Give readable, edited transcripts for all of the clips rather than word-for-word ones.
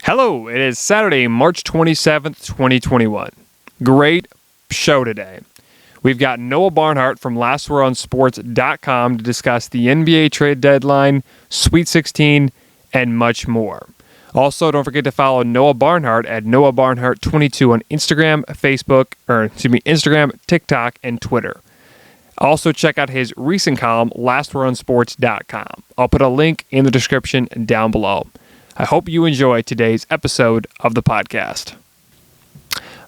Hello, it is Saturday, March 27th, 2021. Great show today. We've got Noah Barnhart from LastWordOnSports.com to discuss the NBA trade deadline, Sweet 16, and much more. Also, don't forget to follow Noah Barnhart at Noah Barnhart22 on Instagram, Instagram, TikTok, and Twitter. Also, check out his recent column, LastWordOnSports.com. I'll put a link in the description down below. I hope you enjoy today's episode of the podcast.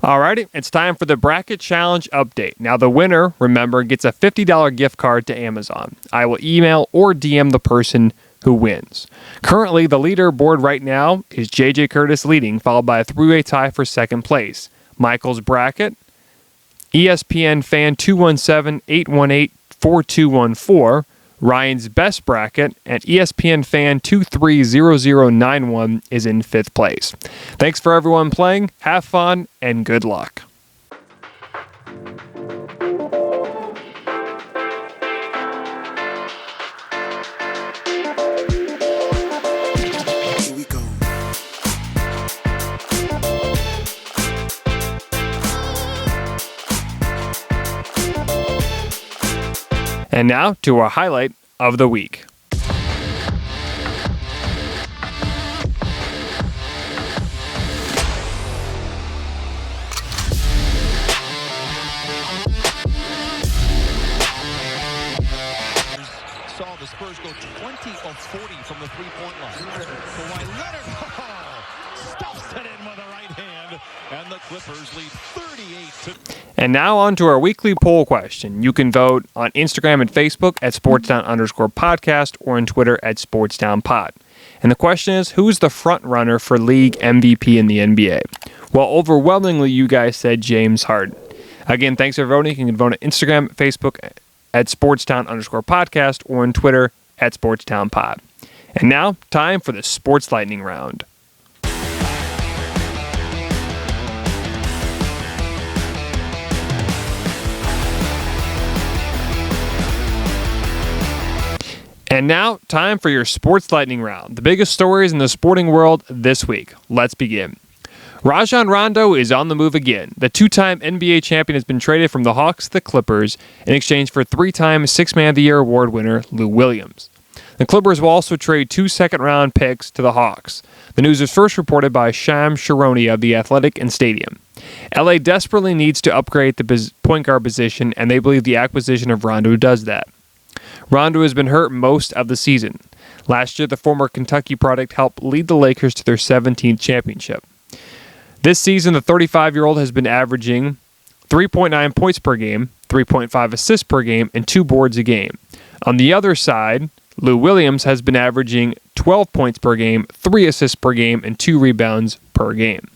Alrighty, it's time for the Bracket Challenge update. Now, the winner, remember, gets a $50 gift card to Amazon. I will email or DM the person who wins. Currently, the leaderboard right now is JJ Curtis leading, followed by a three-way tie for second place. Michael's bracket, ESPN Fan 217-818-4214. Ryan's best bracket at ESPN Fan 230091 is in fifth place. Thanks for everyone playing. Have fun and good luck. Here we go. And now to our highlight of the week. Saw the Spurs go 20 of 40 from the three-point line. Kawhi Leonard stuffs it in with the right hand, and the Clippers lead 38-. And now on to our weekly poll question. You can vote on Instagram and Facebook at SportsDown_podcast or on Twitter at SportsDownPod. And the question is, who's the front runner for league MVP in the NBA? Well, overwhelmingly, you guys said James Harden. Again, thanks for voting. You can vote on Instagram, Facebook at SportsDown_podcast or on Twitter at SportsDownPod. And now, time for the Sports Lightning Round. And now, time for your Sports Lightning Round. The biggest stories in the sporting world this week. Let's begin. Rajon Rondo is on the move again. The two-time NBA champion has been traded from the Hawks to the Clippers in exchange for three-time Sixth Man of the Year award winner Lou Williams. The Clippers will also trade 2 second-round picks to the Hawks. The news was first reported by Shams Charania of The Athletic and Stadium. LA desperately needs to upgrade the point guard position, and they believe the acquisition of Rondo does that. Rondo has been hurt most of the season. Last year, the former Kentucky product helped lead the Lakers to their 17th championship. This season, the 35-year-old has been averaging 3.9 points per game, 3.5 assists per game, and 2 boards a game. On the other side, Lou Williams has been averaging 12 points per game, 3 assists per game, and 2 rebounds per game.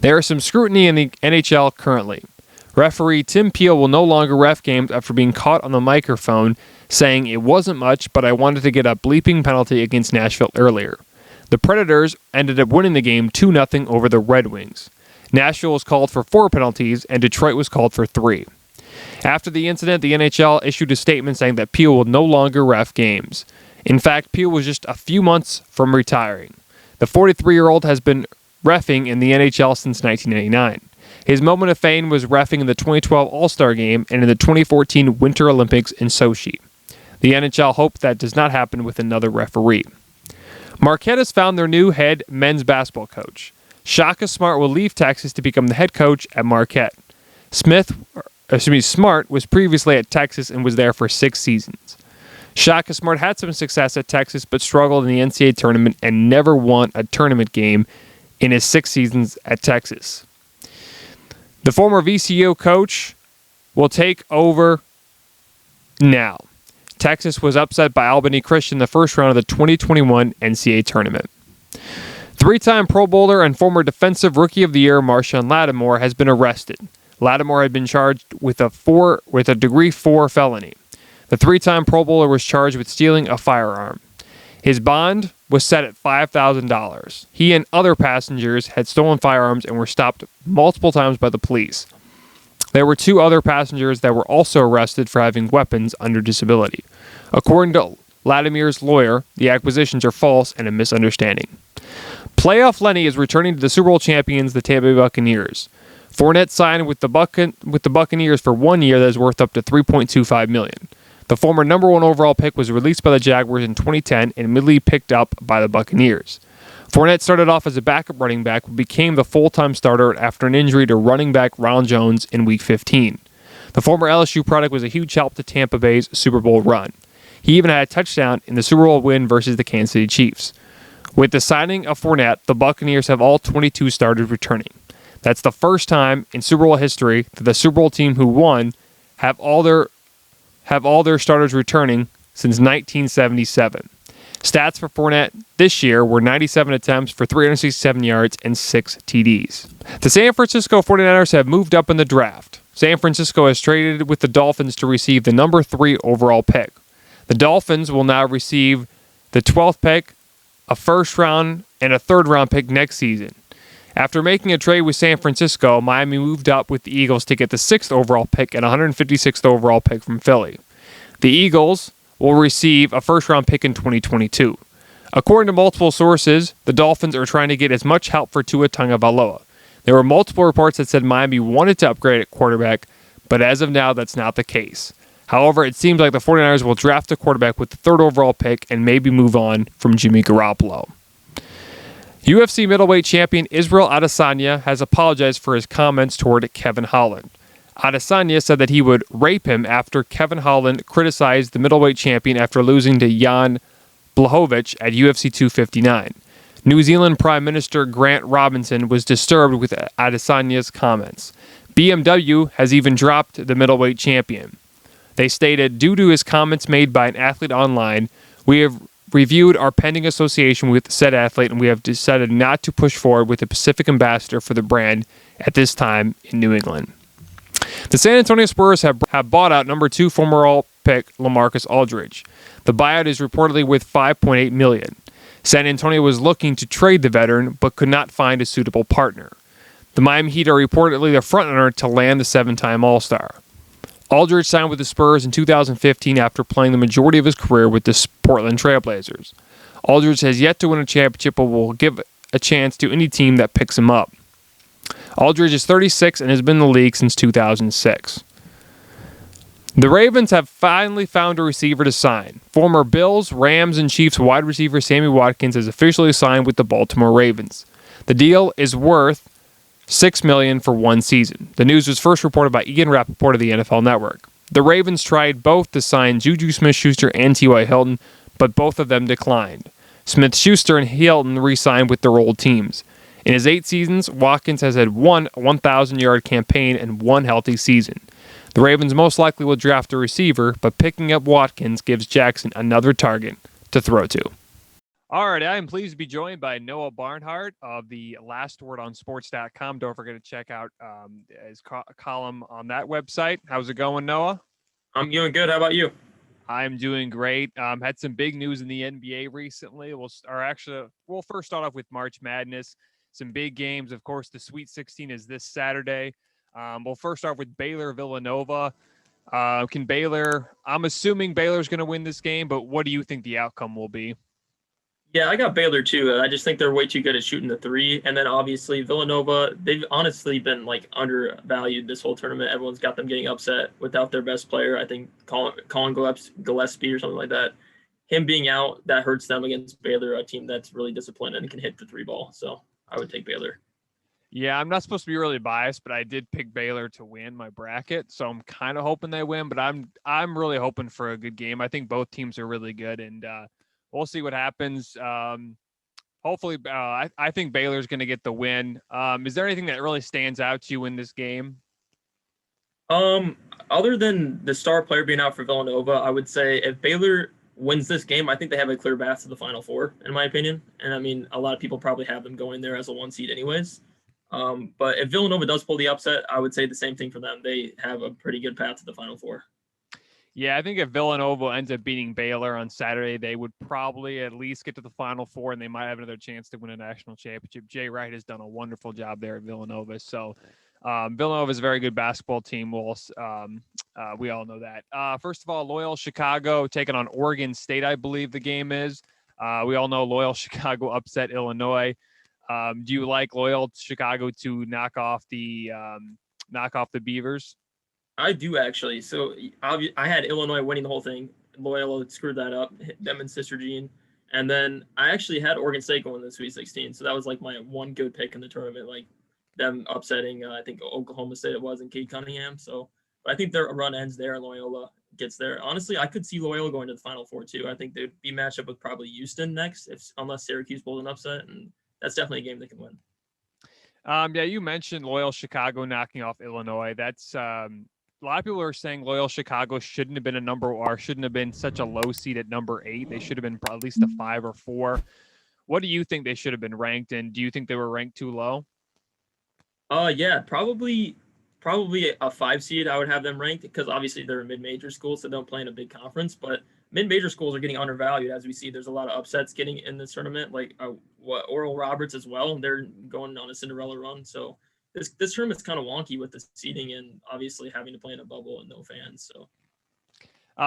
There is some scrutiny in the NHL currently. Referee Tim Peel will no longer ref games after being caught on the microphone saying it wasn't much, but I wanted to get a bleeping penalty against Nashville earlier. The Predators ended up winning the game 2-0 over the Red Wings. Nashville was called for 4 penalties, and Detroit was called for 3. After the incident, the NHL issued a statement saying that Peel will no longer ref games. In fact, Peel was just a few months from retiring. The 43-year-old has been reffing in the NHL since 1999. His moment of fame was reffing in the 2012 All-Star Game and in the 2014 Winter Olympics in Sochi. The NHL hopes that does not happen with another referee. Marquette has found their new head men's basketball coach. Shaka Smart will leave Texas to become the head coach at Marquette. Smart was previously at Texas and was there for 6 seasons. Shaka Smart had some success at Texas but struggled in the NCAA tournament and never won a tournament game in his 6 seasons at Texas. The former VCU coach will take over now. Texas was upset by Albany Christian in the first round of the 2021 NCAA tournament. 3-time Pro Bowler and former Defensive Rookie of the Year Marshawn Lattimore has been arrested. Lattimore had been charged with a degree 4 felony. The 3-time Pro Bowler was charged with stealing a firearm. His bond was set at $5,000. He and other passengers had stolen firearms and were stopped multiple times by the police. There were 2 other passengers that were also arrested for having weapons under disability. According to Lattimore's lawyer, the accusations are false and a misunderstanding. Playoff Lenny is returning to the Super Bowl champions, the Tampa Bay Buccaneers. Fournette signed with the Buccaneers for 1 year that is worth up to $3.25 million. The former number 1 overall pick was released by the Jaguars in 2010 and immediately picked up by the Buccaneers. Fournette started off as a backup running back, but became the full-time starter after an injury to running back Ronald Jones in Week 15. The former LSU product was a huge help to Tampa Bay's Super Bowl run. He even had a touchdown in the Super Bowl win versus the Kansas City Chiefs. With the signing of Fournette, the Buccaneers have all 22 starters returning. That's the first time in Super Bowl history that the Super Bowl team who won have all their starters returning since 1977. Stats for Fournette this year were 97 attempts for 367 yards and 6 TDs. The San Francisco 49ers have moved up in the draft. San Francisco has traded with the Dolphins to receive the number 3 overall pick. The Dolphins will now receive the 12th pick, a first round, and a third round pick next season. After making a trade with San Francisco, Miami moved up with the Eagles to get the 6th overall pick and 156th overall pick from Philly. The Eagles will receive a first-round pick in 2022. According to multiple sources, the Dolphins are trying to get as much help for Tua Tagovailoa. There were multiple reports that said Miami wanted to upgrade at quarterback, but as of now, that's not the case. However, it seems like the 49ers will draft a quarterback with the 3rd overall pick and maybe move on from Jimmy Garoppolo. UFC middleweight champion Israel Adesanya has apologized for his comments toward Kevin Holland. Adesanya said that he would rape him after Kevin Holland criticized the middleweight champion after losing to Jan Blachowicz at UFC 259. New Zealand Prime Minister Grant Robinson was disturbed with Adesanya's comments. BMW has even dropped the middleweight champion. They stated, due to his comments made by an athlete online, we have reviewed our pending association with said athlete and we have decided not to push forward with a Pacific ambassador for the brand at this time in New England. The San Antonio Spurs have bought out number 2 former All pick LaMarcus Aldridge. The buyout is reportedly worth $5.8 million. San Antonio was looking to trade the veteran but could not find a suitable partner. The Miami Heat are reportedly the frontrunner to land the 7-time All-Star. Aldridge signed with the Spurs in 2015 after playing the majority of his career with the Portland Trail Blazers. Aldridge has yet to win a championship but will give a chance to any team that picks him up. Aldridge is 36 and has been in the league since 2006. The Ravens have finally found a receiver to sign. Former Bills, Rams, and Chiefs wide receiver Sammy Watkins has officially signed with the Baltimore Ravens. The deal is worth $6 million for 1 season. The news was first reported by Ian Rappaport of the NFL Network. The Ravens tried both to sign Juju Smith-Schuster and T.Y. Hilton, but both of them declined. Smith-Schuster and Hilton re-signed with their old teams. In his 8 seasons, Watkins has had 1 1,000-yard campaign and 1 healthy season. The Ravens most likely will draft a receiver, but picking up Watkins gives Jackson another target to throw to. All right, I am pleased to be joined by Noah Barnhart of the LastWordOnSports.com. Don't forget to check out his column on that website. How's it going, Noah? I'm doing good. How about you? I'm doing great. Had some big news in the NBA recently. We'll first start off with March Madness. Some big games. Of course, the Sweet 16 is this Saturday. We'll first start with Baylor-Villanova. I'm assuming Baylor's going to win this game, but what do you think the outcome will be? Yeah, I got Baylor too. I just think they're way too good at shooting the 3. And then obviously Villanova, they've honestly been undervalued this whole tournament. Everyone's got them getting upset without their best player. I think Colin Gillespie or something like that. Him being out, that hurts them against Baylor, a team that's really disciplined and can hit the 3 ball. So I would take Baylor. Yeah, I'm not supposed to be really biased, but I did pick Baylor to win my bracket, so I'm kind of hoping they win. But I'm really hoping for a good game. I think both teams are really good, and we'll see what happens. Hopefully, I think Baylor's going to get the win. Is there anything that really stands out to you in this game? Other than the star player being out for Villanova, I would say if Baylor wins this game, I think they have a clear path to the Final Four, in my opinion. And I mean, a lot of people probably have them going there as a 1 seed anyways. But if Villanova does pull the upset, I would say the same thing for them. They have a pretty good path to the Final Four. Yeah, I think if Villanova ends up beating Baylor on Saturday, they would probably at least get to the Final Four, and they might have another chance to win a national championship. Jay Wright has done a wonderful job there at Villanova. So Villanova is a very good basketball team. We all know that. First of all, Loyola Chicago taking on Oregon State, I believe the game is. We all know Loyola Chicago upset Illinois. Do you like Loyola Chicago to knock off the Beavers? I do actually. So I had Illinois winning the whole thing. Loyola screwed that up, hit them and Sister Jean. And then I actually had Oregon State going to the Sweet 16. So that was like my one good pick in the tournament, like them upsetting, I think Oklahoma State it was, and Cade Cunningham. So but I think their run ends there and Loyola gets there. Honestly, I could see Loyola going to the Final Four too. I think they'd be matched up with probably Houston next, unless Syracuse pulls an upset. And that's definitely a game they can win. Yeah, you mentioned Loyola Chicago knocking off Illinois. That's a lot of people are saying Loyola Chicago shouldn't have been shouldn't have been such a low seed at number 8. They should have been at least a 5 or 4. What do you think they should have been ranked, and do you think they were ranked too low? Yeah, probably a 5 seed. I would have them ranked because obviously they're a mid-major school, so they don't play in a big conference. But mid-major schools are getting undervalued, as we see. There's a lot of upsets getting in this tournament, like Oral Roberts as well. They're going on a Cinderella run, so this tournament's kind of wonky with the seeding and obviously having to play in a bubble and no fans. So,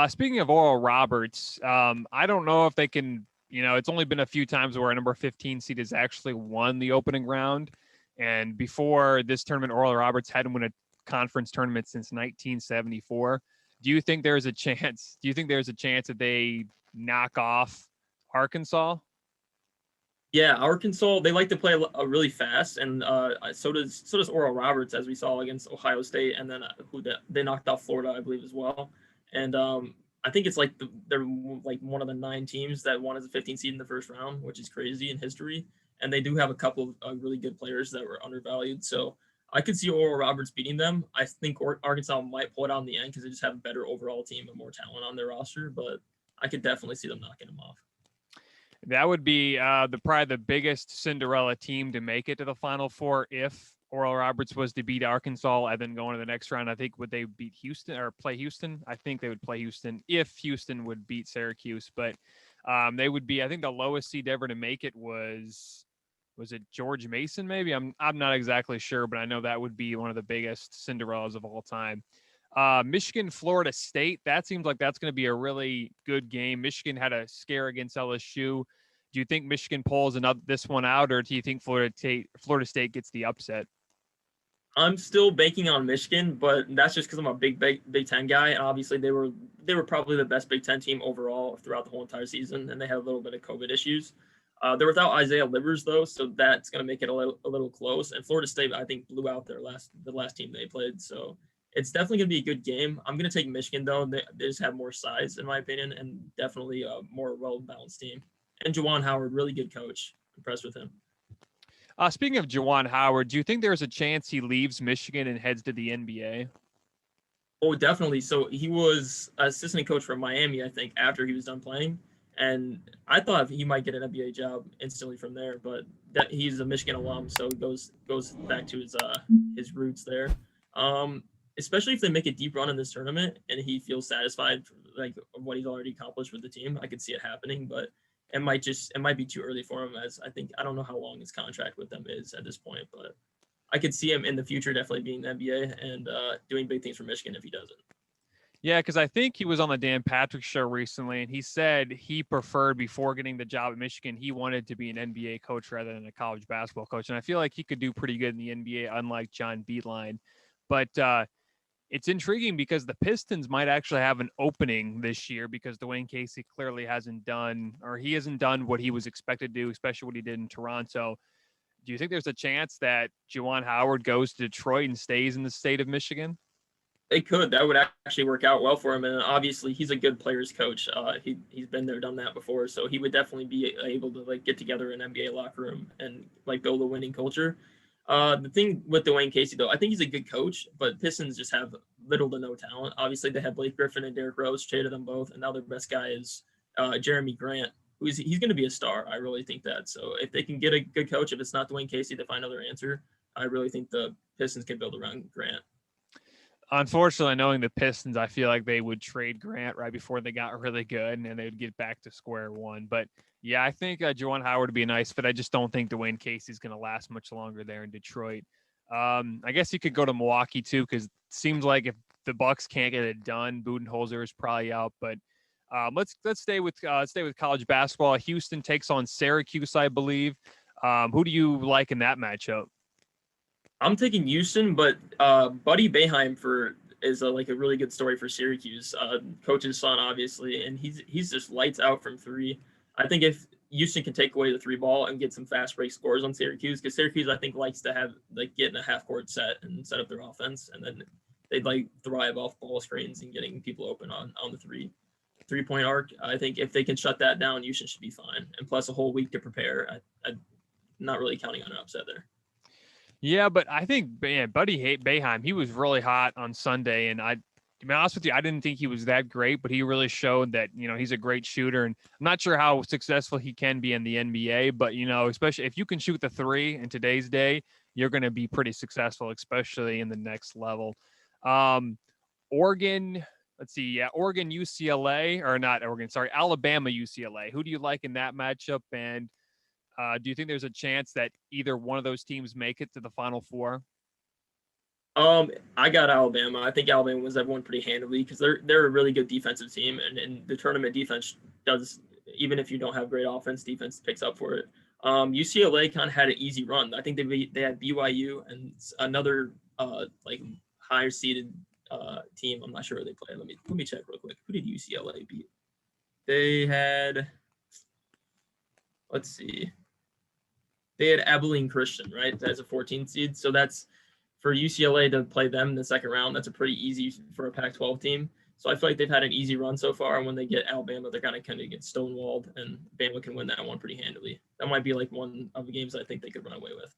speaking of Oral Roberts, I don't know if they can. It's only been a few times where a number 15 seed has actually won the opening round. And before this tournament, Oral Roberts hadn't won a conference tournament since 1974. Do you think there's a chance? Do you think there's a chance that they knock off Arkansas? Yeah, Arkansas, they like to play really fast, and so does Oral Roberts, as we saw against Ohio State, and then they knocked off Florida, I believe, as well. And I think it's like they're like one of the 9 teams that won as a 15 seed in the first round, which is crazy in history. And they do have a couple of really good players that were undervalued. So I could see Oral Roberts beating them. I think Arkansas might pull it out in the end because they just have a better overall team and more talent on their roster. But I could definitely see them knocking them off. That would be probably the biggest Cinderella team to make it to the Final Four if Oral Roberts was to beat Arkansas and then go into the next round. I think would they beat Houston or play Houston? I think they would play Houston if Houston would beat Syracuse. But they would be, I think the lowest seed ever to make it was it George Mason? Maybe I'm not exactly sure, but I know that would be one of the biggest Cinderellas of all time. Michigan, Florida State. That seems like that's going to be a really good game. Michigan had a scare against LSU. Do you think Michigan pulls this one out, or do you think Florida State gets the upset? I'm still banking on Michigan, but that's just because I'm a big Ten guy, and obviously they were probably the best Big Ten team overall throughout the whole entire season, and they had a little bit of COVID issues. They're without Isaiah Livers though, so that's going to make it a little close. And Florida State, I think, blew out the last team they played, so it's definitely going to be a good game. I'm going to take Michigan though. They just have more size, in my opinion, and definitely a more well-balanced team. And Juwan Howard, really good coach. Impressed with him. Speaking of Juwan Howard, do you think there's a chance he leaves Michigan and heads to the NBA? Oh, definitely. So he was assistant coach for Miami, I think, after he was done playing. And I thought he might get an NBA job instantly from there, but he's a Michigan alum, so it goes back to his roots there. Especially if they make a deep run in this tournament and he feels satisfied like what he's already accomplished with the team, I could see it happening, but it might be too early for him, as I don't know how long his contract with them is at this point, but I could see him in the future definitely being the NBA and doing big things for Michigan if he doesn't. Yeah, because I think he was on the Dan Patrick show recently, and he said he preferred, before getting the job at Michigan, he wanted to be an NBA coach rather than a college basketball coach. And I feel like he could do pretty good in the NBA, unlike John Beeline. But it's intriguing because the Pistons might actually have an opening this year because Dwayne Casey clearly hasn't done what he was expected to do, especially what he did in Toronto. Do you think there's a chance that Juwan Howard goes to Detroit and stays in the state of Michigan? They could. That would actually work out well for him. And obviously, he's a good players coach. He's been there, done that before. So he would definitely be able to get together an NBA locker room and build a winning culture. The thing with Dwayne Casey, though, I think he's a good coach, but Pistons just have little to no talent. Obviously, they have Blake Griffin and Derrick Rose, traded them both, and now their best guy is Jeremy Grant, he's going to be a star. I really think that. So if they can get a good coach, if it's not Dwayne Casey, to find another answer, I really think the Pistons can build around Grant. Unfortunately, knowing the Pistons, I feel like they would trade Grant right before they got really good, and then they would get back to square one. But yeah, I think Juwan Howard would be a nice fit. I just don't think Dwayne Casey's going to last much longer there in Detroit. I guess he could go to Milwaukee too, because it seems like if the Bucks can't get it done, Budenholzer is probably out. But let's stay with college basketball. Houston takes on Syracuse, I believe. Who do you like in that matchup? I'm taking Houston, but Buddy Boeheim is like a really good story for Syracuse. Coach's son, obviously, and he's just lights out from three. I think if Houston can take away the three ball and get some fast break scores on Syracuse, because Syracuse I think likes to have like get in a half court set and set up their offense, and then they'd like thrive off ball screens and getting people open on the 3-point arc. I think if they can shut that down, Houston should be fine. And plus a whole week to prepare. I'm not really counting on an upset there. Yeah, but I think Buddy Boeheim, he was really hot on Sunday, and to be honest with you, I didn't think he was that great, but he really showed that he's a great shooter, and I'm not sure how successful he can be in the NBA, but especially if you can shoot the three in today's day, you're going to be pretty successful, especially in the next level. Oregon, let's see, Oregon UCLA or not Oregon, sorry, Alabama UCLA. Who do you like in that matchup, and do you think there's a chance that either one of those teams make it to the Final Four? I got Alabama. I think Alabama wins everyone pretty handily because they're a really good defensive team, and the tournament defense does, even if you don't have great offense, defense picks up for it. UCLA kind of had an easy run. I think they had BYU and another like higher seeded team. I'm not sure who they played. Let me check real quick. Who did UCLA beat? They had, let's see. They had Abilene Christian, right? That's a 14 seed. So that's for UCLA to play them in the second round. That's a pretty easy for a Pac-12 team. So I feel like they've had an easy run so far. And when they get Alabama, they're kind of get stonewalled, and Bama can win that one pretty handily. That might be like one of the games I think they could run away with.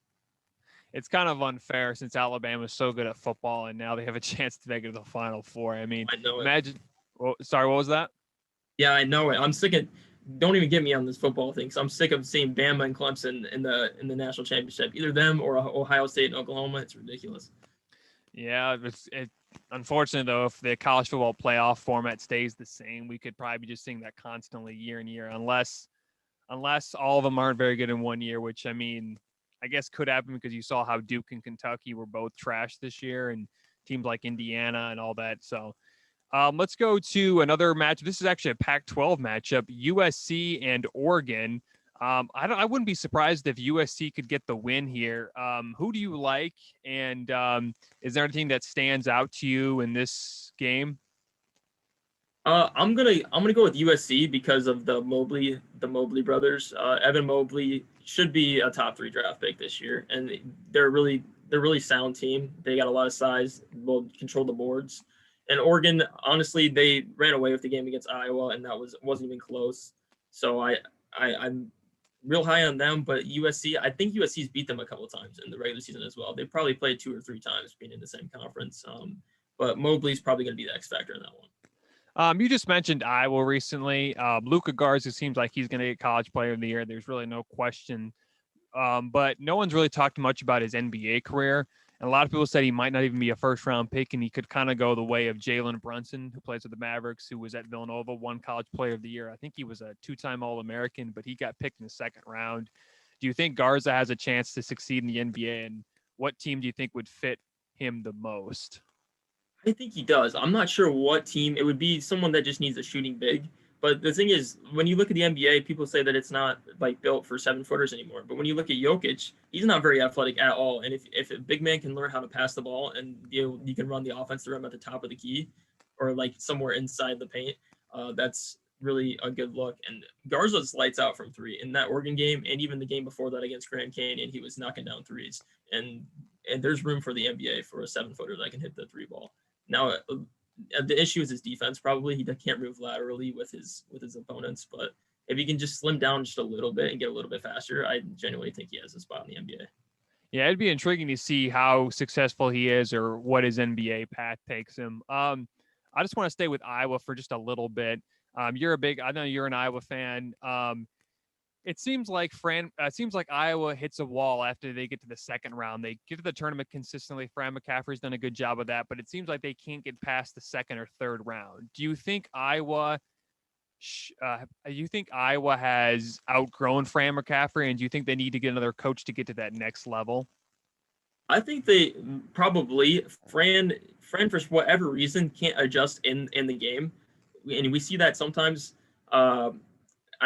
It's kind of unfair since Alabama's so good at football, and now they have a chance to make it to the Final Four. I mean, imagine. Well, sorry, what was that? Yeah, I know it. I'm sick of. Don't even get me on this football thing. So I'm sick of seeing Bama and Clemson in the national championship. Either them or Ohio State and Oklahoma. It's ridiculous. Yeah, it's unfortunate though. If the college football playoff format stays the same, we could probably be just seeing that constantly year in year, unless all of them aren't very good in one year. Which I mean, I guess could happen because you saw how Duke and Kentucky were both trash this year, and teams like Indiana and all that. So. Let's go to another match. This is actually a Pac-12 matchup, USC and Oregon. I wouldn't be surprised if USC could get the win here. Who do you like? And is there anything that stands out to you in this game? I'm gonna go with USC because of the Mobley brothers. Evan Mobley should be a top 3 draft pick this year, and they're a really sound team. They got a lot of size, will control the boards. And Oregon, honestly, they ran away with the game against Iowa, and that wasn't even close. So I'm real high on them. But USC, I think USC's beat them a couple of times in the regular season as well. They probably played 2 or 3 times being in the same conference. But Mobley's probably going to be the X factor in that one. You just mentioned Iowa recently. Luka Garza seems like he's going to get College Player of the Year. There's really no question. But no one's really talked much about his NBA career. And a lot of people said he might not even be a first-round pick, and he could kind of go the way of Jalen Brunson, who plays with the Mavericks, who was at Villanova, won College Player of the Year. I think he was a 2-time All-American, but he got picked in the second round. Do you think Garza has a chance to succeed in the NBA, and what team do you think would fit him the most? I think he does. I'm not sure what team. It would be someone that just needs a shooting big. But the thing is, when you look at the NBA, people say that it's not like built for 7-footers anymore. But when you look at Jokic, he's not very athletic at all. And if a big man can learn how to pass the ball and you can run the offense through him at the top of the key or like somewhere inside the paint, that's really a good look. And Garza's lights out from 3 in that Oregon game, and even the game before that against Grand Canyon, he was knocking down threes. And there's room for the NBA for a 7-footer that can hit the 3 ball. Now, the issue is his defense. Probably he can't move laterally with his opponents, but if he can just slim down just a little bit and get a little bit faster, I genuinely think he has a spot in the NBA. Yeah, it'd be intriguing to see how successful he is or what his NBA path takes him. I just want to stay with Iowa for just a little bit. I know you're an Iowa fan. It seems like Iowa hits a wall after they get to the second round. They get to the tournament consistently. Fran McCaffery's done a good job of that, but it seems like they can't get past the second or third round. Do you think Iowa has outgrown Fran McCaffery, and do you think they need to get another coach to get to that next level? I think they probably Fran for whatever reason can't adjust in the game, and we see that sometimes. I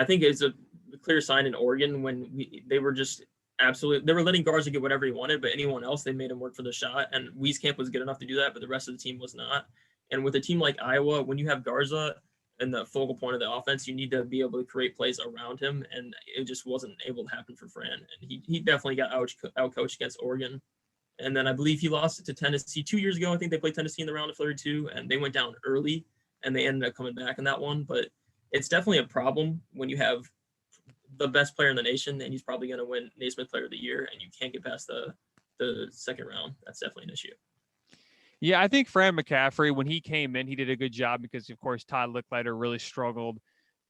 think it's a clear sign in Oregon when they were just Absolutely. They were letting Garza get whatever he wanted, but anyone else, they made him work for the shot. And Wieskamp was good enough to do that, but the rest of the team was not. And with a team like Iowa, when you have Garza and the focal point of the offense, you need to be able to create plays around him. And it just wasn't able to happen for Fran. And he definitely got out-coached against Oregon. And then I believe he lost it to Tennessee 2 years ago. I think they played Tennessee in the round of 32, and they went down early, and they ended up coming back in that one. But it's definitely a problem when you have the best player in the nation, and he's probably going to win Naismith Player of the Year, and you can't get past the second round. That's definitely an issue. Yeah, I think Fran McCaffrey, when he came in, he did a good job because, of course, Todd Licklider really struggled.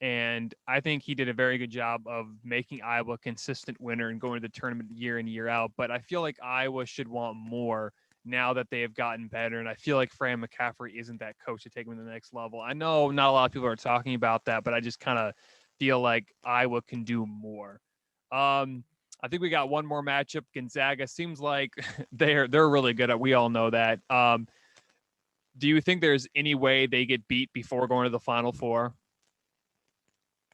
And I think he did a very good job of making Iowa a consistent winner and going to the tournament year in, year out. But I feel like Iowa should want more now that they have gotten better. And I feel like Fran McCaffrey isn't that coach to take them to the next level. I know not a lot of people are talking about that, but I just kind of feel like Iowa can do more. I think we got one more matchup. Gonzaga seems like they're really good at. We all know that. Do you think there's any way they get beat before going to the Final Four?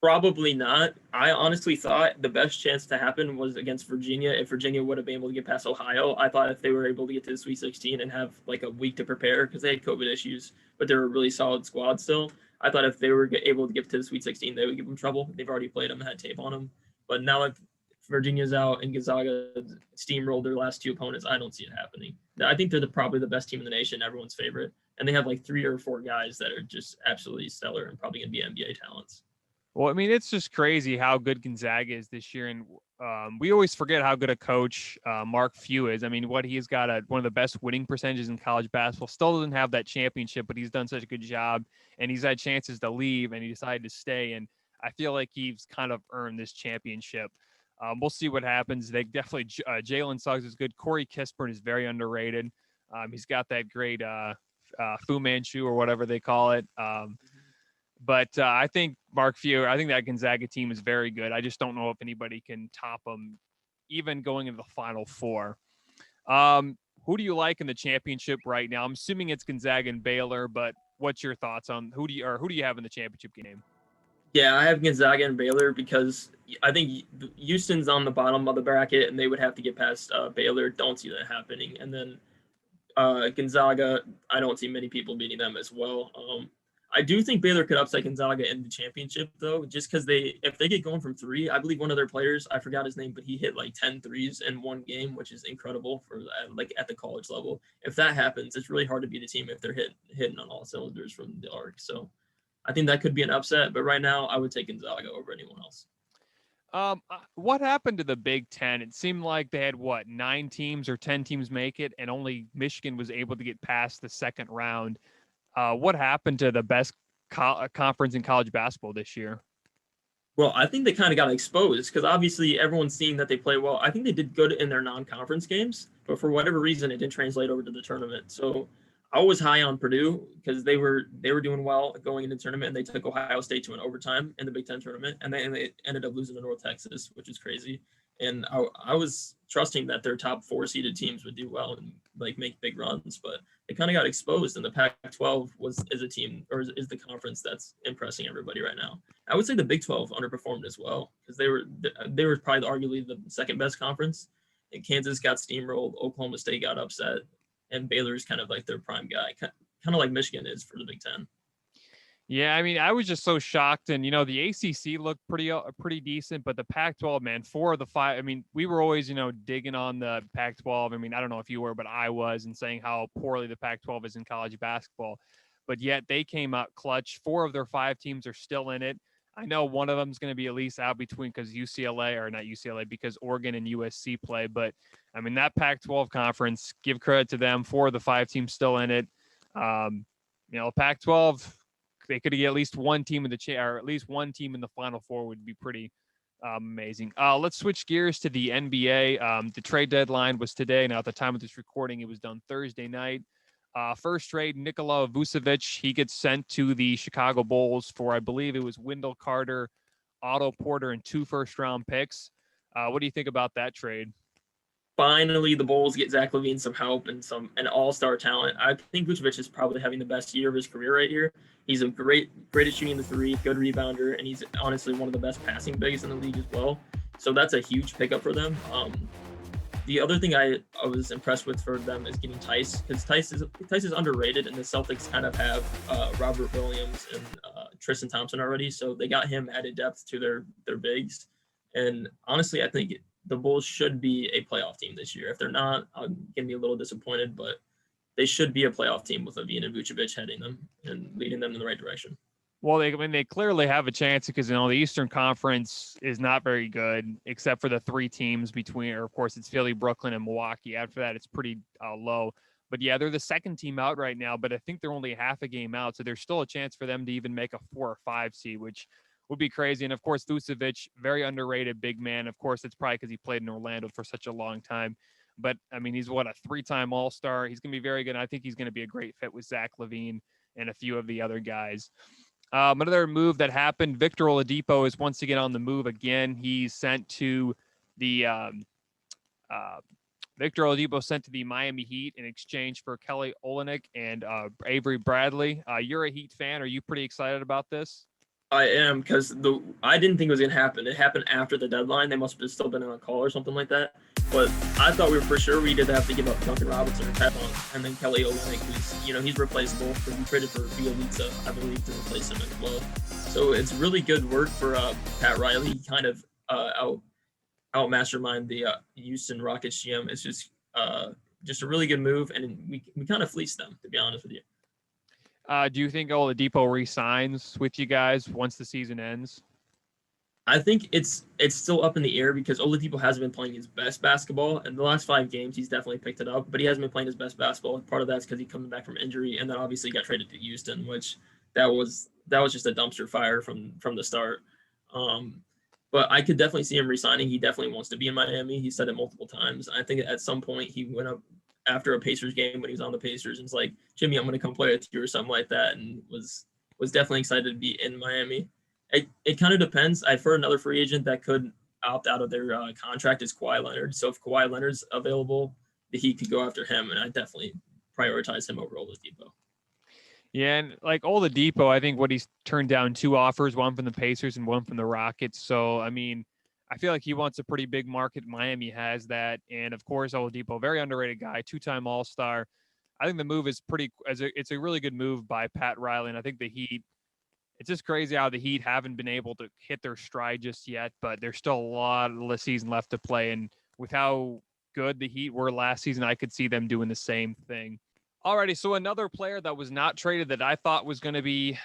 Probably not. I honestly thought the best chance to happen was against Virginia. If Virginia would have been able to get past Ohio, I thought if they were able to get to the Sweet 16 and have like a week to prepare because they had COVID issues, but they were a really solid squad still. I thought if they were able to get to the Sweet 16, they would give them trouble. They've already played them and had tape on them. But now that Virginia's out and Gonzaga steamrolled their last two opponents, I don't see it happening. I think they're probably the best team in the nation, everyone's favorite. And they have like 3 or 4 guys that are just absolutely stellar and probably going to be NBA talents. Well, I mean, it's just crazy how good Gonzaga is this year. And we always forget how good a coach Mark Few is. I mean, he's got one of the best winning percentages in college basketball. Still doesn't have that championship, but he's done such a good job. And he's had chances to leave, and he decided to stay. And I feel like he's kind of earned this championship. We'll see what happens. They definitely Jalen Suggs is good. Corey Kispert is very underrated. He's got that great Fu Manchu or whatever they call it. But I think Mark Few, I think that Gonzaga team is very good. I just don't know if anybody can top them, even going into the Final Four. Who do you like in the championship right now? I'm assuming it's Gonzaga and Baylor, but what's your thoughts on who do you have in the championship game? Yeah, I have Gonzaga and Baylor because I think Houston's on the bottom of the bracket and they would have to get past Baylor. Don't see that happening. And then Gonzaga, I don't see many people beating them as well. I do think Baylor could upset Gonzaga in the championship, though, just because if they get going from 3, I believe one of their players, I forgot his name, but he hit like 10 threes in one game, which is incredible for like at the college level. If that happens, it's really hard to beat a team if they're hitting on all cylinders from the arc. So I think that could be an upset, but right now I would take Gonzaga over anyone else. What happened to the Big Ten? It seemed like they had 9 teams or 10 teams make it, and only Michigan was able to get past the second round. What happened to the best conference in college basketball this year? Well, I think they kind of got exposed because obviously everyone's seeing that they play well. I think they did good in their non-conference games, but for whatever reason, it didn't translate over to the tournament. So I was high on Purdue because they were doing well going into the tournament, and they took Ohio State to an overtime in the Big Ten tournament, and they ended up losing to North Texas, which is crazy. And I was trusting that their top 4 seeded teams would do well and like make big runs, but they kind of got exposed. And the Pac-12 is a team, or is the conference that's impressing everybody right now. I would say the Big 12 underperformed as well because they were probably arguably the second best conference. And Kansas got steamrolled, Oklahoma State got upset, and Baylor's kind of like their prime guy, kind of like Michigan is for the Big Ten. Yeah, I mean, I was just so shocked, and the ACC looked pretty decent, but the Pac-12, man, 4 of the 5. I mean, we were always digging on the Pac-12. I mean, I don't know if you were, but I was, and saying how poorly the Pac-12 is in college basketball. But yet they came out clutch. 4 of their 5 teams are still in it. I know one of them is going to be at least out between because because Oregon and USC play. But I mean, that Pac-12 conference, give credit to them. 4 of the 5 teams still in it. Pac-12. They could get at least one team in or at least one team in the Final Four would be pretty amazing. Let's switch gears to the NBA. The trade deadline was today. Now, at the time of this recording, it was done Thursday night. First trade, Nikola Vucevic. He gets sent to the Chicago Bulls for, I believe it was Wendell Carter, Otto Porter, and 2 first-round picks. What do you think about that trade? Finally, the Bulls get Zach LaVine some help and an all-star talent. I think Vucevic is probably having the best year of his career right here. He's a great at shooting the 3, good rebounder, and he's honestly one of the best passing bigs in the league as well. So that's a huge pickup for them. The other thing I was impressed with for them is getting Tice, because Tice is underrated, and the Celtics kind of have Robert Williams and Tristan Thompson already, so they got him added depth to their bigs. And honestly, I think the Bulls should be a playoff team this year. If they're not, I'm gonna be a little disappointed, but they should be a playoff team with Levine and Vucevic heading them and leading them in the right direction. Well, they clearly have a chance because the Eastern Conference is not very good, except for the three teams between, or of course, it's Philly, Brooklyn, and Milwaukee. After that, it's pretty low. But yeah, they're the second team out right now, but I think they're only half a game out, so there's still a chance for them to even make a 4 or 5 seed, which would be crazy. And of course, Vucevic, very underrated big man. Of course, it's probably because he played in Orlando for such a long time. But I mean, he's a 3-time All-Star. He's going to be very good. I think he's going to be a great fit with Zach LaVine and a few of the other guys. Another move that happened, Victor Oladipo is once again on the move again. He's sent to the Victor Oladipo sent to the Miami Heat in exchange for Kelly Olynyk and Avery Bradley. You're a Heat fan. Are you pretty excited about this? I am, because I didn't think it was going to happen. It happened after the deadline. They must have still been on a call or something like that. But I thought we were for sure we did have to give up Duncan Robinson or Teflon, and then Kelly Olynyk, who's, he's replaceable because we traded for Bielitsa, I believe, to replace him as well. So it's really good work for Pat Riley. He kind of out mastermind the Houston Rockets GM. It's just a really good move, and we kind of fleeced them, to be honest with you. Do you think Oladipo re-signs with you guys once the season ends? I think it's still up in the air because Oladipo hasn't been playing his best basketball. In the last 5 games, he's definitely picked it up, but he hasn't been playing his best basketball. Part of that's because he's coming back from injury, and then obviously got traded to Houston, which that was just a dumpster fire from the start. But I could definitely see him re-signing. He definitely wants to be in Miami. He said it multiple times. I think at some point he went up after a Pacers game when he was on the Pacers and was like, Jimmy, I'm going to come play with you or something like that, and was definitely excited to be in Miami. It kind of depends. I've heard another free agent that could opt out of their contract is Kawhi Leonard. So if Kawhi Leonard's available, the Heat could go after him, and I definitely prioritize him over Oladipo. Yeah, and like Oladipo, I think what he's turned down 2 offers, one from the Pacers and one from the Rockets. So, I mean, I feel like he wants a pretty big market. Miami has that. And, of course, Oladipo, very underrated guy, 2-time All-Star. I think the move is it's a really good move by Pat Riley. And I think the Heat, it's just crazy how the Heat haven't been able to hit their stride just yet, but there's still a lot of the season left to play. And with how good the Heat were last season, I could see them doing the same thing. Alrighty, so another player that was not traded that I thought was going to be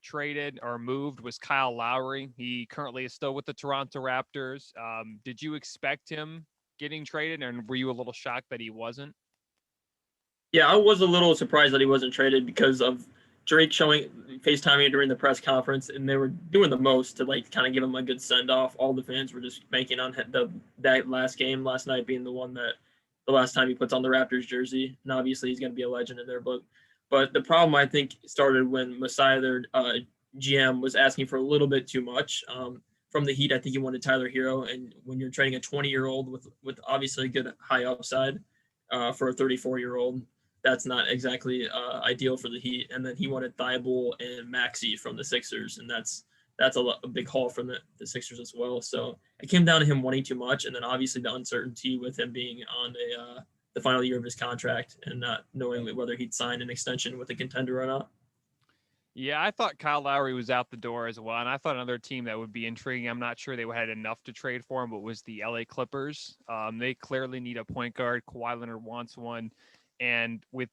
traded or moved was Kyle Lowry. He currently is still with the Toronto Raptors. Did you expect him getting traded, and were you a little shocked that he wasn't? Yeah, I was a little surprised that he wasn't traded because of Drake FaceTiming during the press conference, and they were doing the most to kind of give him a good send off. All the fans were just banking on that last game last night being the one that the last time he puts on the Raptors jersey, and obviously he's going to be a legend in their book. But the problem I think started when Masai, their GM, was asking for a little bit too much from the Heat. I think he wanted Tyler Hero, and when you're trading a 20-year-old with obviously a good high upside for a 34-year-old, that's not exactly ideal for the Heat. And then he wanted Thibault and Maxey from the Sixers, and that's a big haul from the Sixers as well. So it came down to him wanting too much, and then obviously the uncertainty with him being on the final year of his contract and not knowing whether he'd sign an extension with a contender or not. Yeah, I thought Kyle Lowry was out the door as well, and I thought another team that would be intriguing, I'm not sure they had enough to trade for him, but was the LA Clippers. They clearly need a point guard. Kawhi Leonard wants one, and with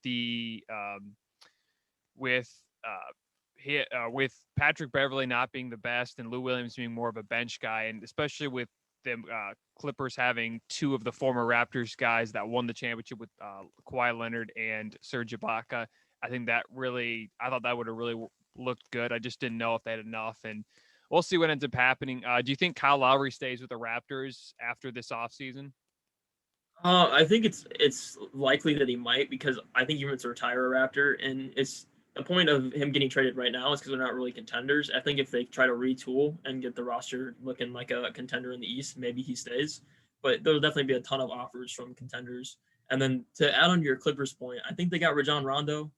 Patrick Beverley not being the best and Lou Williams being more of a bench guy, and especially with the Clippers having 2 of the former Raptors guys that won the championship with Kawhi Leonard and Serge Ibaka, I thought that would have really looked good. I just didn't know if they had enough, and we'll see what ends up happening. Do you think Kyle Lowry stays with the Raptors after this offseason? I think it's likely that he might, because I think he wants to retire a Raptor, and it's the point of him getting traded right now is because they're not really contenders. I think if they try to retool and get the roster looking like a contender in the East, maybe he stays. But there'll definitely be a ton of offers from contenders. And then to add on to your Clippers point, I think they got Rajon Rondo,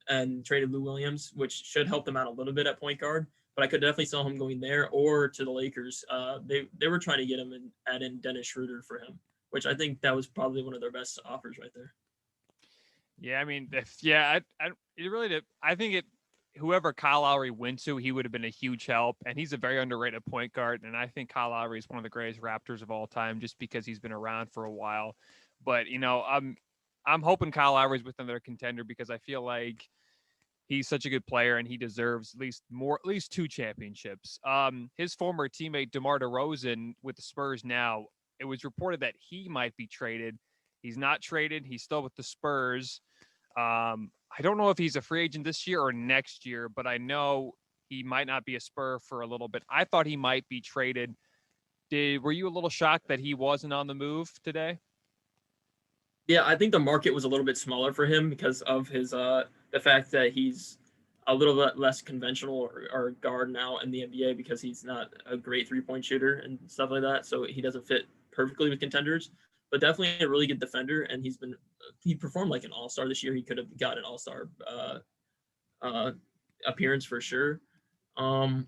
and traded Lou Williams, which should help them out a little bit at point guard. but I could definitely sell him going there or to the Lakers. They were trying to get him and add in Dennis Schroeder for him, which I think that was probably one of their best offers right there. Yeah, I mean, it really did. I think whoever Kyle Lowry went to, he would have been a huge help, and he's a very underrated point guard. And I think Kyle Lowry is one of the greatest Raptors of all time, just because he's been around for a while. But I'm hoping Kyle Lowry is with another contender because I feel like he's such a good player and he deserves at least two championships. His former teammate DeMar DeRozan with the Spurs now, it was reported that he might be traded. He's not traded. He's still with the Spurs. I don't know if he's a free agent this year or next year, but I know he might not be a Spur for a little bit. I thought he might be traded. Were you a little shocked that he wasn't on the move today? Yeah, I think the market was a little bit smaller for him because of his the fact that he's a little bit less conventional or guard now in the NBA because he's not a great 3-point shooter and stuff like that. So he doesn't fit perfectly with contenders, but definitely a really good defender. And he performed like an all-star this year. He could have got an all-star uh, appearance for sure. I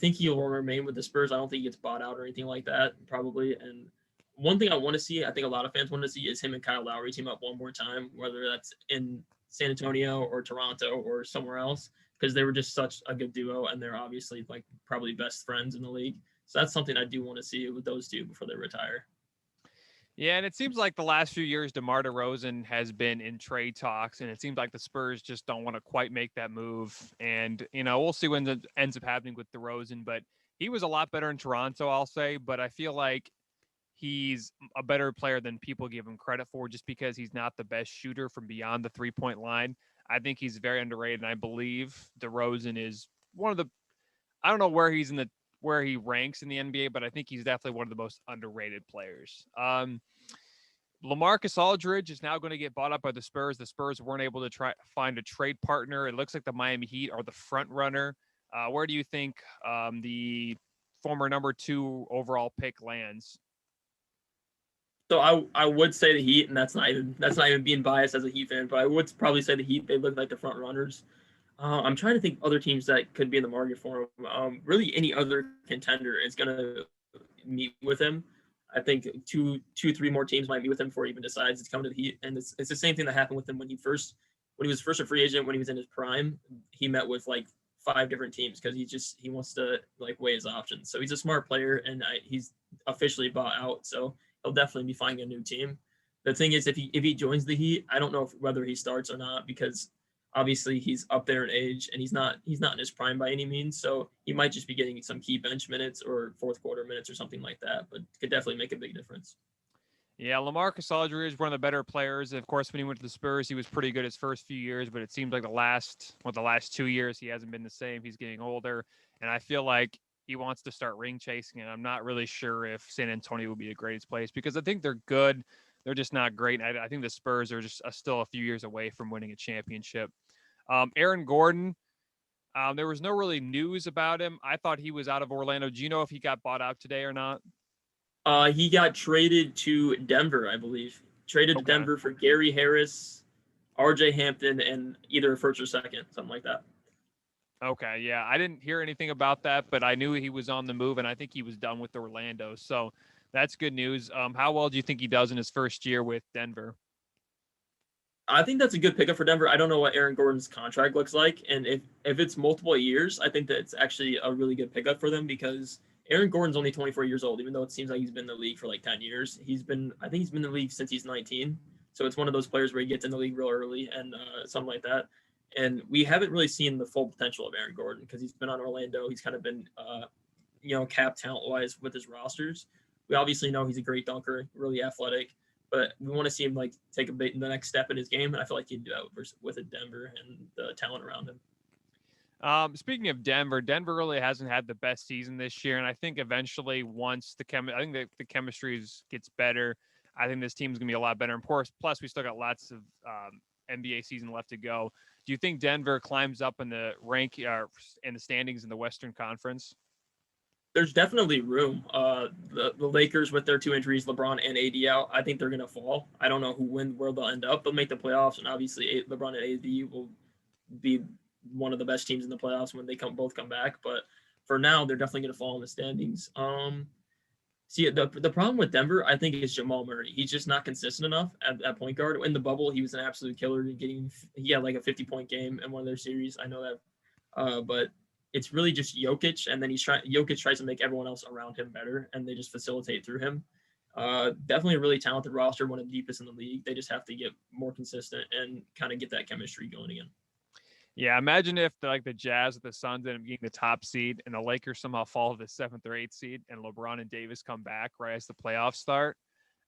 think he'll remain with the Spurs. I don't think he gets bought out or anything like that, probably. And one thing I want to see, I think a lot of fans want to see, is him and Kyle Lowry team up one more time, whether that's in San Antonio or Toronto or somewhere else, because they were just such a good duo, and they're obviously like probably best friends in the league. So that's something I do want to see with those two before they retire. Yeah, and it seems like the last few years, DeMar DeRozan has been in trade talks, and it seems like the Spurs just don't want to quite make that move. And, we'll see when it ends up happening with DeRozan, but he was a lot better in Toronto, I'll say, but I feel like he's a better player than people give him credit for just because he's not the best shooter from beyond the 3-point line. I think he's very underrated, and I believe DeRozan is one of the I don't know where he ranks in the NBA, but I think he's definitely one of the most underrated players. LaMarcus Aldridge is now going to get bought up by the Spurs. The Spurs weren't able to try find a trade partner. It looks like the Miami Heat are the front runner. Where do you think the former number 2 overall pick lands? So I would say the Heat, and that's not even being biased as a Heat fan, but I would probably say the Heat. They look like the front runners. I'm trying to think other teams that could be in the market for him. Really, any other contender is going to meet with him. I think two, 3 more teams might meet with him before he even decides to come to the Heat. And it's the same thing that happened with him when he was first a free agent, when he was in his prime. He met with like 5 different teams because he wants to like weigh his options. So he's a smart player, and he's officially bought out. So he'll definitely be finding a new team. The thing is, if he joins the Heat, I don't know whether he starts or not, because obviously he's up there in age and he's not in his prime by any means. So he might just be getting some key bench minutes or fourth quarter minutes or something like that, but could definitely make a big difference. Yeah, LaMarcus Aldridge is one of the better players. Of course, when he went to the Spurs, he was pretty good his first few years, but it seems like the last 2 years, he hasn't been the same. He's getting older, and I feel like he wants to start ring chasing, and I'm not really sure if San Antonio will be the greatest place because I think they're good. They're just not great. I think the Spurs are just still a few years away from winning a championship. Aaron Gordon, there was no really news about him. I thought he was out of Orlando. Do you know if he got bought out today or not? He got traded to Denver, I believe. Traded to Denver for Gary Harris, RJ Hampton, and either a first or second, something like that. Okay, yeah. I didn't hear anything about that, but I knew he was on the move, and I think he was done with Orlando. So that's good news. How well do you think he does in his first year with Denver? I think that's a good pickup for Denver. I don't know what Aaron Gordon's contract looks like, and if it's multiple years, I think that's actually a really good pickup for them, because Aaron Gordon's only 24 years old, even though it seems like he's been in the league for like 10 years. I think he's been in the league since he's 19. So it's one of those players where he gets in the league real early and something like that. And we haven't really seen the full potential of Aaron Gordon because he's been on Orlando. He's kind of been, capped talent-wise with his rosters. We obviously know he's a great dunker, really athletic, but we want to see him like take the next step in his game, and I feel like he'd do that with a Denver and the talent around him. Speaking of Denver, Denver really hasn't had the best season this year, and I think eventually once the chemistry gets better, I think this team's gonna be a lot better. And plus, we still got lots of NBA season left to go. Do you think Denver climbs up in the in the standings in the Western Conference? There's definitely room. The Lakers with their 2 injuries, LeBron and AD out, I think they're gonna fall. I don't know where they'll end up. They'll make the playoffs, and obviously LeBron and AD will be one of the best teams in the playoffs when they both come back. But for now, they're definitely going to fall in the standings. See, the problem with Denver, I think, is Jamal Murray. He's just not consistent enough at point guard. In the bubble, he was an absolute killer. He had like a 50-point game in one of their series. I know that, but it's really just Jokic, and then Jokic tries to make everyone else around him better, and they just facilitate through him. Definitely a really talented roster, one of the deepest in the league. They just have to get more consistent and kind of get that chemistry going again. Yeah, imagine if the Jazz with the Suns end up getting the top seed and the Lakers somehow fall to the 7th or 8th seed and LeBron and Davis come back right as the playoffs start.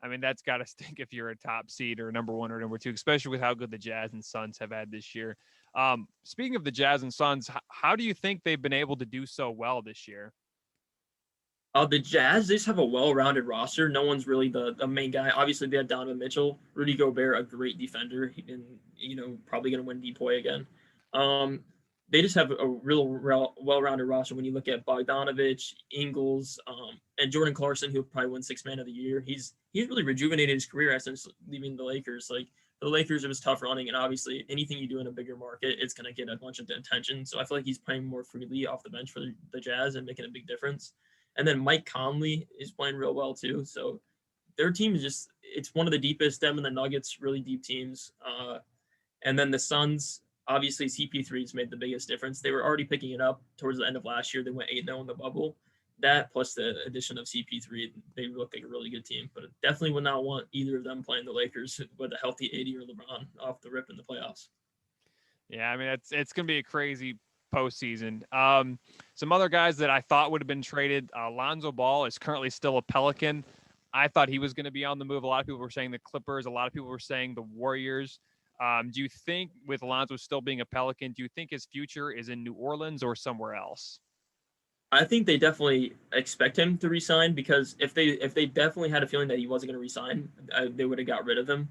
I mean, that's got to stink if you're a top seed or number 1 or number 2, especially with how good the Jazz and Suns have had this year. Speaking of the Jazz and Suns, how do you think they've been able to do so well this year? The Jazz, they just have a well-rounded roster. No one's really the main guy. Obviously, they have Donovan Mitchell, Rudy Gobert, a great defender, and probably going to win DPOY again. They just have a real well-rounded roster. When you look at Bogdanovich, Ingles, and Jordan Clarkson, who'll probably win Sixth Man of the Year, he's really rejuvenated his career since leaving the Lakers. Like the Lakers, it was tough running, and obviously anything you do in a bigger market, it's going to get a bunch of attention. So I feel like he's playing more freely off the bench for the Jazz and making a big difference. And then Mike Conley is playing real well too. So their team is it's one of the deepest. Them and the Nuggets, really deep teams. And then the Suns, obviously CP3 has made the biggest difference. They were already picking it up towards the end of last year. They went 8-0 in the bubble. That plus the addition of CP3, they look like a really good team. But definitely would not want either of them playing the Lakers with a healthy AD or LeBron off the rip in the playoffs. Yeah, I mean, it's going to be a crazy postseason. Some other guys that I thought would have been traded. Lonzo Ball is currently still a Pelican. I thought he was going to be on the move. A lot of people were saying the Clippers. A lot of people were saying the Warriors. Do you think with Lonzo still being a Pelican, do you think his future is in New Orleans or somewhere else? I think they definitely expect him to resign because if they definitely had a feeling that he wasn't going to resign, they would have got rid of him.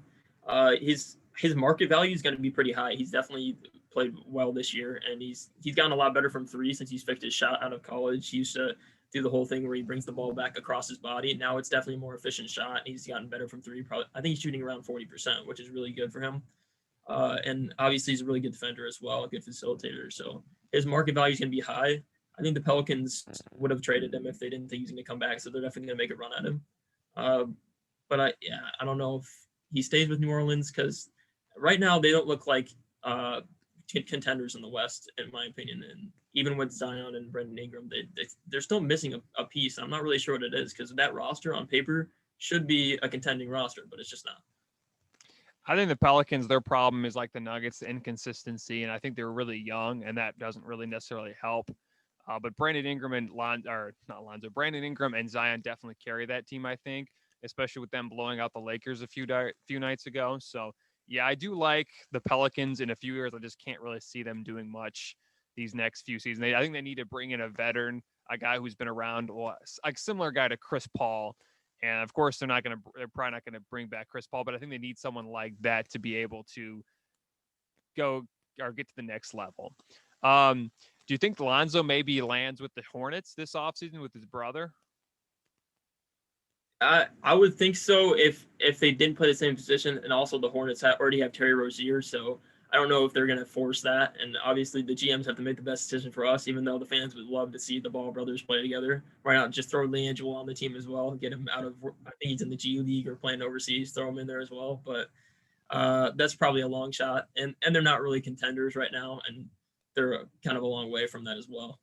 His market value is going to be pretty high. He's definitely played well this year, and he's gotten a lot better from three since he's fixed his shot out of college. He used to do the whole thing where he brings the ball back across his body. Now it's definitely a more efficient shot. He's gotten better from three. Probably, I think he's shooting around 40%, which is really good for him. And obviously he's a really good defender as well, a good facilitator. So his market value is going to be high. I think the Pelicans would have traded him if they didn't think he was going to come back. So they're definitely going to make a run at him. But I don't know if he stays with New Orleans because right now they don't look like contenders in the West, in my opinion. And even with Zion and Brandon Ingram, they're still missing a piece. I'm not really sure what it is because that roster on paper should be a contending roster, but it's just not. I think the Pelicans, their problem is like the Nuggets, the inconsistency, and I think they're really young, and that doesn't really necessarily help. But Brandon Ingram and Brandon Ingram and Zion definitely carry that team, I think, especially with them blowing out the Lakers a few nights ago. So, yeah, I do like the Pelicans in a few years. I just can't really see them doing much these next few seasons. I think they need to bring in a veteran, a guy who's been around, like similar guy to Chris Paul. And of course, they're probably not going to bring back Chris Paul, but I think they need someone like that to be able to go or get to the next level. Do you think Lonzo maybe lands with the Hornets this offseason with his brother? I would think so if they didn't play the same position, and also the Hornets already have Terry Rozier, so I don't know if they're going to force that. And obviously the GMs have to make the best decision for us, even though the fans would love to see the Ball brothers play together. Why not just throw LiAngelo on the team as well, get him out of, I think he's in the G League or playing overseas, throw him in there as well. But that's probably a long shot. And they're not really contenders right now, and they're kind of a long way from that as well.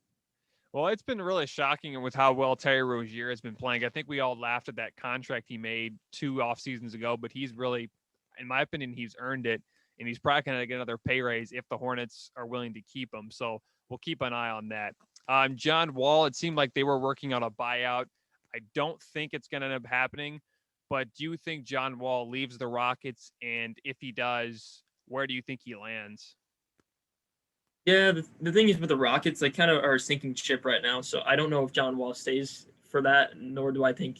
Well, it's been really shocking with how well Terry Rozier has been playing. I think we all laughed at that contract he made 2 off seasons ago, but he's really, in my opinion, he's earned it. And he's probably going to get another pay raise if the Hornets are willing to keep him. So we'll keep an eye on that. John Wall, it seemed like they were working on a buyout. I don't think it's going to end up happening. But do you think John Wall leaves the Rockets? And if he does, where do you think he lands? Yeah, the thing is with the Rockets, they kind of are a sinking ship right now. So I don't know if John Wall stays for that, nor do I think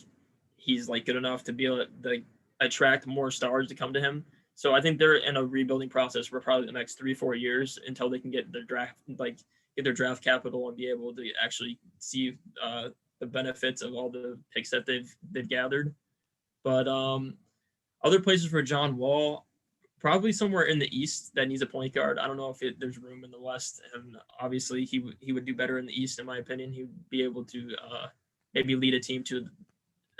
he's like good enough to be able to attract more stars to come to him. So I think they're in a rebuilding process for probably the next 3-4 years until they can get their draft capital and be able to actually see the benefits of all the picks that they've gathered. But other places for John Wall, Probably somewhere in the East that needs a point guard. I don't know if there's room in the West, and obviously he would do better in the East, in my opinion. He would be able to maybe lead a team to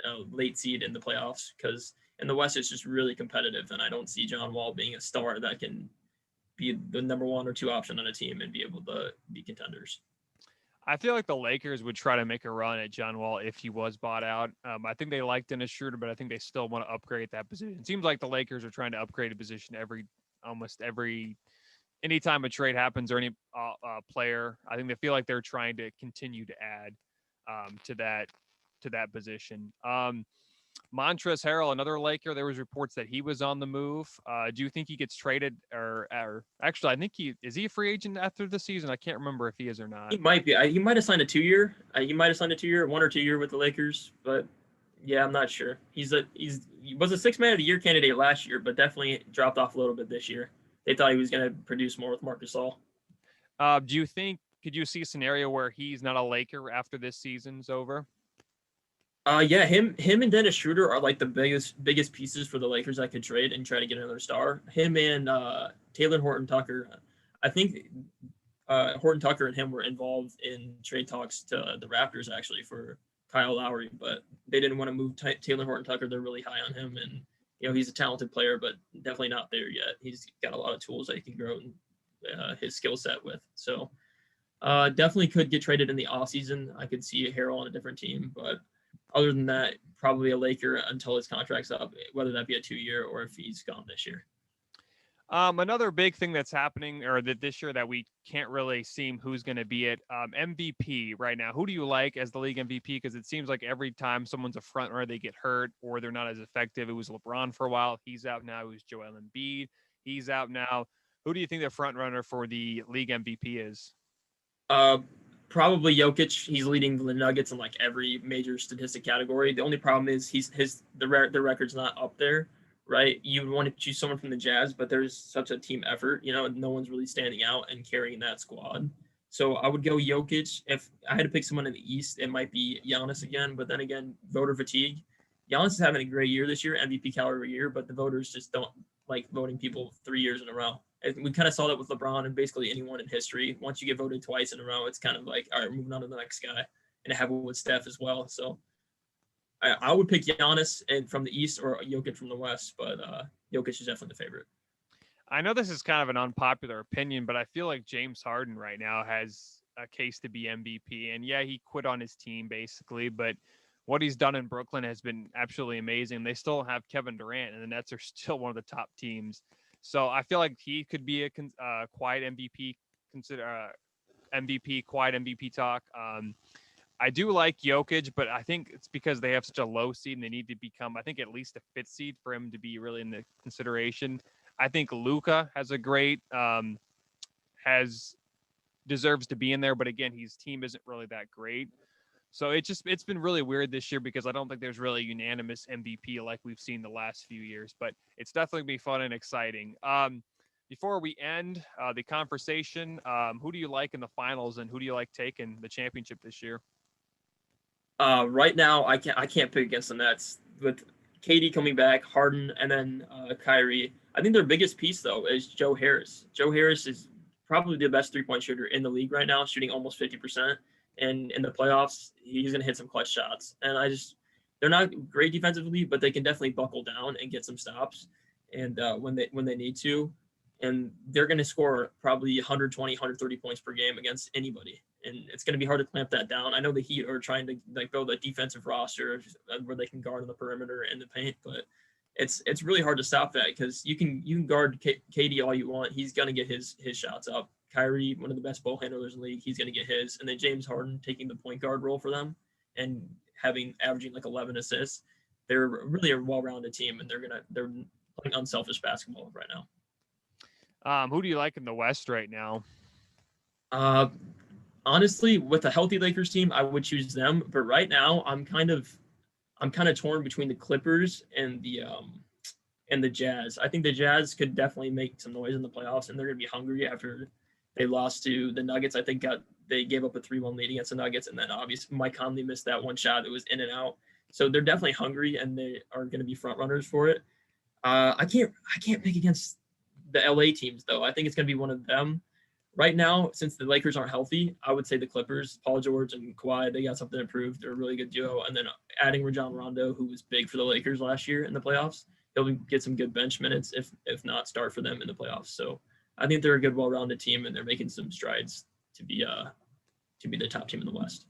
a late seed in the playoffs, because in the West it's just really competitive, and I don't see John Wall being a star that can be the number 1 or 2 option on a team and be able to be contenders. I feel like the Lakers would try to make a run at John Wall if he was bought out. I think they like Dennis Schroeder, but I think they still want to upgrade that position. It seems like the Lakers are trying to upgrade a position almost every anytime a trade happens or any player. I think they feel like they're trying to continue to add to that position. Montrezl Harrell, another Laker, there was reports that he was on the move. Do you think he gets traded, or actually, I think is he a free agent after the season? I can't remember if he is or not. He might be. He might have signed a 2-year. He might have signed a 2-year, 1 or 2 year with the Lakers, but yeah, I'm not sure. He was a 6 man of the year candidate last year, but definitely dropped off a little bit this year. They thought he was going to produce more with Marc Gasol. Do you think? Could you see a scenario where he's not a Laker after this season's over? Yeah, him and Dennis Schroeder are like the biggest pieces for the Lakers that could trade and try to get another star. Him and Taylor Horton Tucker. I think Horton Tucker and him were involved in trade talks to the Raptors actually for Kyle Lowry, but they didn't want to move Taylor Horton Tucker. They're really high on him, and he's a talented player, but definitely not there yet. He's got a lot of tools that he can grow his skill set with. So definitely could get traded in the offseason. I could see Harrell on a different team, but other than that, probably a Laker until his contract's up, whether that be a 2-year or if he's gone this year. Another big thing that's happening, or that this year that we can't really see who's going to be it. MVP right now. Who do you like as the league MVP? Because it seems like every time someone's a front runner, they get hurt or they're not as effective. It was LeBron for a while. He's out now. It was Joel Embiid. He's out now. Who do you think the front runner for the league MVP is? Probably Jokic. He's leading the Nuggets in like every major statistic category. The only problem is the record's not up there, right? You would want to choose someone from the Jazz, but there's such a team effort. No one's really standing out and carrying that squad. So I would go Jokic. If I had to pick someone in the East, it might be Giannis again. But then again, voter fatigue. Giannis is having a great year this year, MVP caliber year, but the voters just don't like voting people 3 years in a row. We kind of saw that with LeBron and basically anyone in history. Once you get voted twice in a row, it's kind of like, all right, moving on to the next guy. And it happened with Steph as well. So I would pick Giannis and from the East or Jokic from the West, but Jokic is definitely the favorite. I know this is kind of an unpopular opinion, but I feel like James Harden right now has a case to be MVP. And yeah, he quit on his team basically, but what he's done in Brooklyn has been absolutely amazing. They still have Kevin Durant, and the Nets are still one of the top teams. So I feel like he could be a quiet MVP, quiet MVP talk. I do like Jokic, but I think it's because they have such a low seed and they need to become, I think, at least a 5th seed for him to be really in the consideration. I think Luka has a great, deserves to be in there, but again, his team isn't really that great. So it's been really weird this year because I don't think there's really a unanimous MVP like we've seen the last few years, but it's definitely be fun and exciting. Before we end the conversation, who do you like in the finals and who do you like taking the championship this year? Right now, I can't pick against the Nets with KD coming back, Harden, and then Kyrie. I think their biggest piece though is Joe Harris. Joe Harris is probably the best 3-point shooter in the league right now, shooting almost 50%. And in the playoffs, he's going to hit some clutch shots. And they're not great defensively, but they can definitely buckle down and get some stops. And when they need to, and they're going to score probably 120, 130 points per game against anybody. And it's going to be hard to clamp that down. I know the Heat are trying to build a defensive roster where they can guard on the perimeter and the paint, but it's really hard to stop that because you can guard KD all you want. He's going to get his shots up. Kyrie, one of the best ball handlers in the league, he's going to get his. And then James Harden taking the point guard role for them and averaging like 11 assists. They're really a well-rounded team, and they're playing unselfish basketball right now. Who do you like in the West right now? Honestly, with a healthy Lakers team, I would choose them. But right now, I'm kind of torn between the Clippers and the Jazz. I think the Jazz could definitely make some noise in the playoffs, and they're going to be hungry after they lost to the Nuggets. I think they gave up a 3-1 lead against the Nuggets, and then obviously Mike Conley missed that one shot that was in and out. So they're definitely hungry, and they are going to be front runners for it. I can't pick against the LA teams, though. I think it's going to be one of them. Right now, since the Lakers aren't healthy, I would say the Clippers, Paul George and Kawhi, they got something to prove. They're a really good duo. And then adding Rajon Rondo, who was big for the Lakers last year in the playoffs, he'll get some good bench minutes, if not start for them in the playoffs. So I think they're a good, well-rounded team, and they're making some strides to be the top team in the West.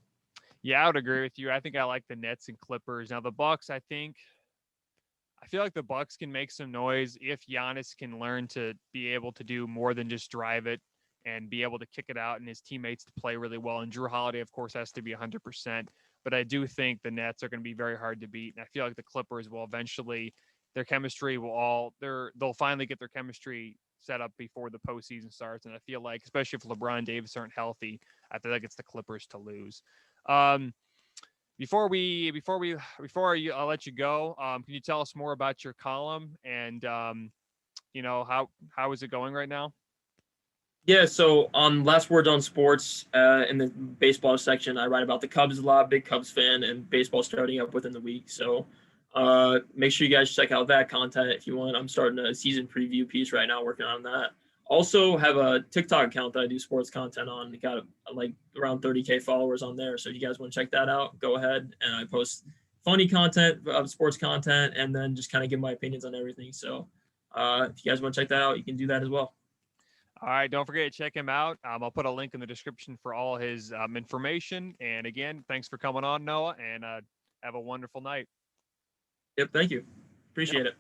Yeah, I would agree with you. I think I like the Nets and Clippers. Now the Bucks, I feel like the Bucks can make some noise if Giannis can learn to be able to do more than just drive it and be able to kick it out and his teammates to play really well. And Drew Holiday, of course, has to be 100%. But I do think the Nets are going to be very hard to beat. And I feel like the Clippers will eventually, their chemistry will they'll finally get their chemistry set up before the postseason starts. And I feel like, especially if LeBron Davis aren't healthy, I feel like it's the Clippers to lose. Before I'll let you go, can you tell us more about your column and how is it going right now? Yeah, so on Last Words on Sports, in the baseball section, I write about the Cubs a lot, big Cubs fan, and baseball starting up within the week. So make sure you guys check out that content if you want. I'm starting a season preview piece right now, working on that. Also have a TikTok account that I do sports content on. Got like around 30K followers on there. So if you guys want to check that out, go ahead. And I post funny content, sports content, and then just kind of give my opinions on everything. So if you guys want to check that out, you can do that as well. All right, don't forget to check him out. I'll put a link in the description for all his information. And again, thanks for coming on, Noah, and have a wonderful night. Yep, thank you. Appreciate it.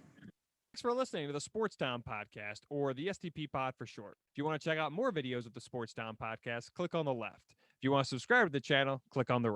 Thanks for listening to the Sports Town Podcast, or the STP Pod for short. If you want to check out more videos of the Sports Town Podcast, click on the left. If you want to subscribe to the channel, click on the right.